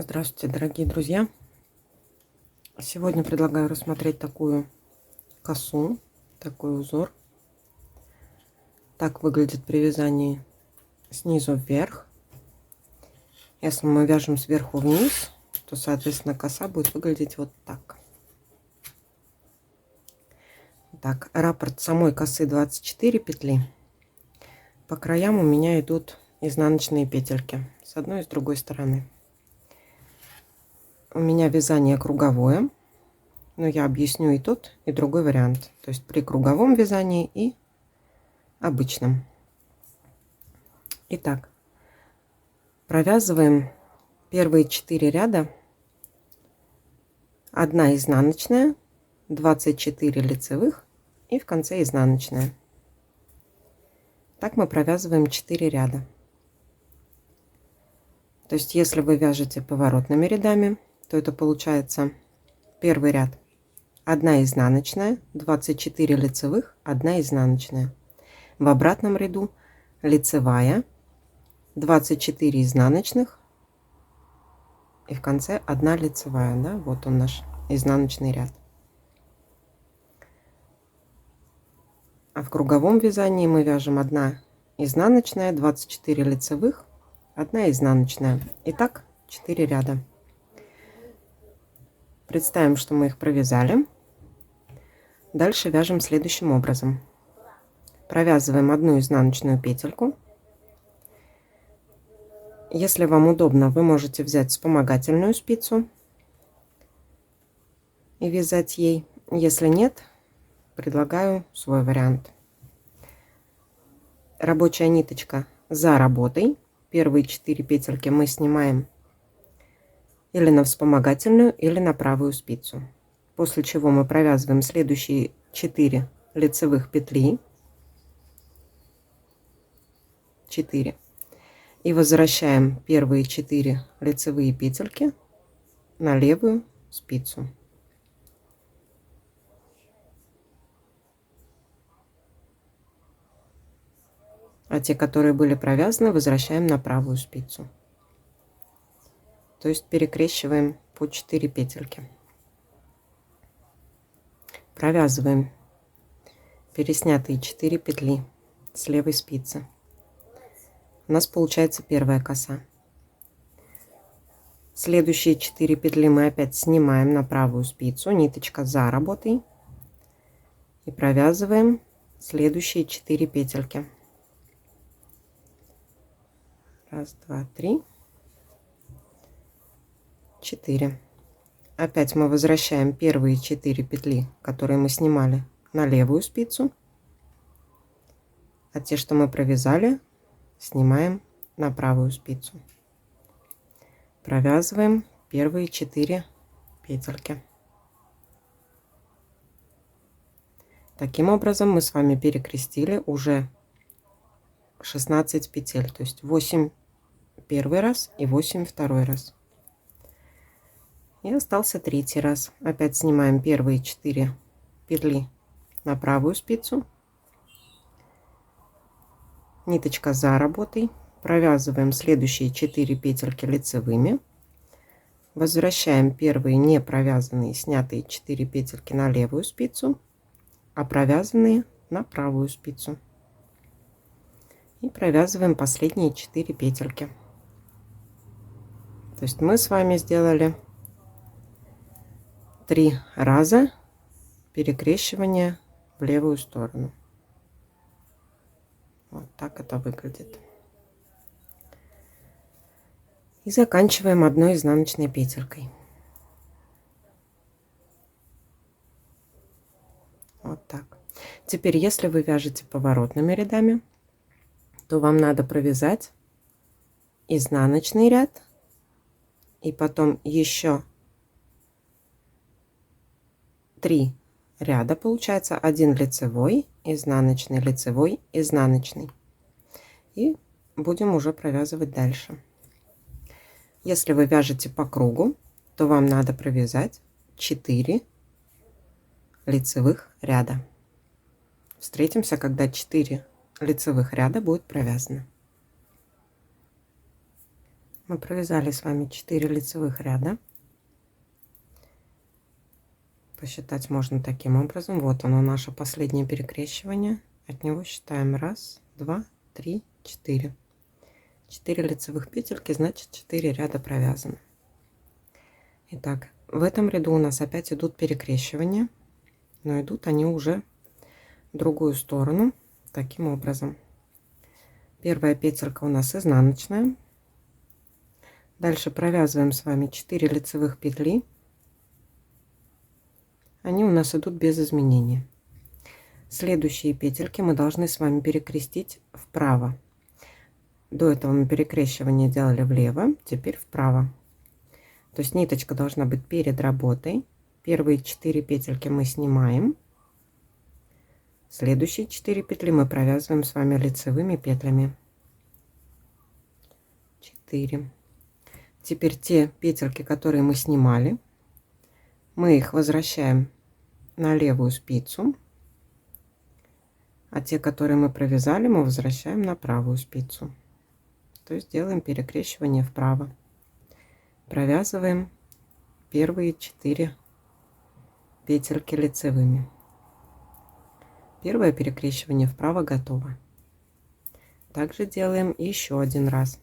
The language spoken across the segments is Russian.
Здравствуйте, дорогие друзья! Сегодня предлагаю рассмотреть такую косу, такой узор. Так выглядит при вязании снизу вверх. Если мы вяжем сверху вниз, то, соответственно, коса будет выглядеть вот так. Так, раппорт самой косы 24 петли. По краям у меня идут изнаночные петельки с одной и с другой стороны. У меня вязание круговое, но я объясню и тот, и другой вариант. То есть при круговом вязании и обычном. Итак, провязываем первые 4 ряда, 1 изнаночная, 24 лицевых и в конце изнаночная. Так мы провязываем 4 ряда. То есть если вы вяжете поворотными рядами, то это получается первый ряд 1 изнаночная, 24 лицевых, 1 изнаночная. В обратном ряду лицевая, 24 изнаночных и в конце 1 лицевая. Да? Вот он наш изнаночный ряд. А в круговом вязании мы вяжем 1 изнаночная, 24 лицевых, 1 изнаночная. Итак, 4 ряда. Представим, что мы их провязали. Дальше вяжем следующим образом. Провязываем 1 изнаночную петельку. Если вам удобно, вы можете взять вспомогательную спицу и вязать ей. Если нет, предлагаю свой вариант. Рабочая ниточка за работой. Первые 4 петельки мы снимаем или на вспомогательную, или на правую спицу. После чего мы провязываем следующие 4 лицевых петли. 4. И возвращаем первые 4 лицевые петельки на левую спицу. А те, которые были провязаны, возвращаем на правую спицу. То есть перекрещиваем по 4 петельки. Провязываем переснятые 4 петли с левой спицы. У нас получается первая коса. Следующие 4 петли мы опять снимаем на правую спицу, ниточка за работой, и провязываем следующие 4 петельки. 1, 2, 3, 4. Опять мы возвращаем первые 4 петли, которые мы снимали, на левую спицу, а те, что мы провязали, снимаем на правую спицу. Провязываем первые 4 петельки. Таким образом мы с вами перекрестили уже 16 петель, то есть 8 первый раз и 8 второй раз. И остался третий раз. Опять снимаем первые 4 петли на правую спицу, ниточка за работой, провязываем следующие 4 петельки лицевыми, возвращаем первые не провязанные снятые 4 петельки на левую спицу, а провязанные на правую спицу, и провязываем последние 4 петельки. То есть мы с вами сделали 3 раза перекрещивания в левую сторону. Вот так это выглядит. И заканчиваем 1 изнаночной петелькой. Вот так. Теперь, если вы вяжете поворотными рядами, то вам надо провязать изнаночный ряд и потом еще 3 ряда, получается 1 лицевой, изнаночный, лицевой, изнаночный. И будем уже провязывать дальше. Если вы вяжете по кругу, то вам надо провязать 4 лицевых ряда. Встретимся, когда 4 лицевых ряда будет провязано. Мы провязали с вами 4 лицевых ряда. Посчитать можно таким образом. Вот оно, наше последнее перекрещивание. От него считаем 1, 2, 3, 4. 4 лицевых петельки, значит 4 ряда провязаны. Итак, в этом ряду у нас опять идут перекрещивания, но идут они уже в другую сторону, таким образом. Первая петелька у нас изнаночная. Дальше провязываем с вами 4 лицевых петли. Они у нас идут без изменений. Следующие петельки мы должны с вами перекрестить вправо. До этого мы перекрещивание делали влево, теперь вправо. То есть ниточка должна быть перед работой. Первые 4 петельки мы снимаем. Следующие 4 петли мы провязываем с вами лицевыми петлями. 4. Теперь те петельки, которые мы снимали, мы их возвращаем на левую спицу, а те, которые мы провязали, мы возвращаем на правую спицу. То есть делаем перекрещивание вправо. Провязываем первые 4 петельки лицевыми. Первое перекрещивание вправо готово. Также делаем еще один раз.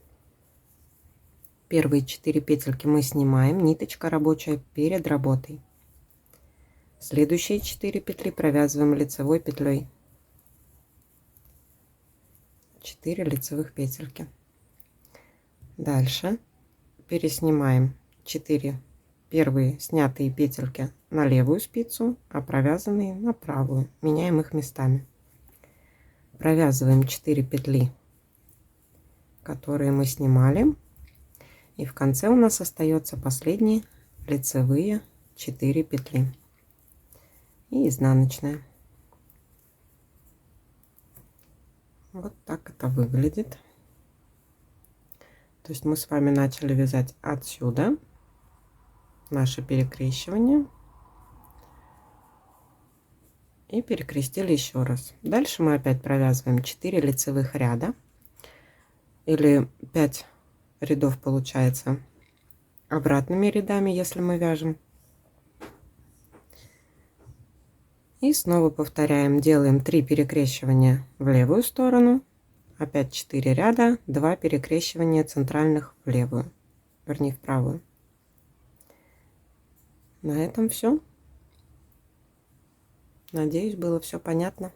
Первые 4 петельки мы снимаем, ниточка рабочая перед работой. Следующие 4 петли провязываем лицевой петлей. 4 лицевых петельки. Дальше переснимаем 4 первые снятые петельки на левую спицу, а провязанные на правую. Меняем их местами. Провязываем 4 петли, которые мы снимали. И в конце у нас остается последние лицевые 4 петли и изнаночная. Вот так это выглядит. То есть мы с вами начали вязать отсюда наше перекрещивание и перекрестили еще раз. Дальше мы опять провязываем 4 лицевых ряда, или 5 рядов получается обратными рядами, если мы вяжем. И снова повторяем, делаем 3 перекрещивания в левую сторону, опять 4 ряда, 2 перекрещивания центральных в левую, вернее в правую. На этом все. Надеюсь, было все понятно.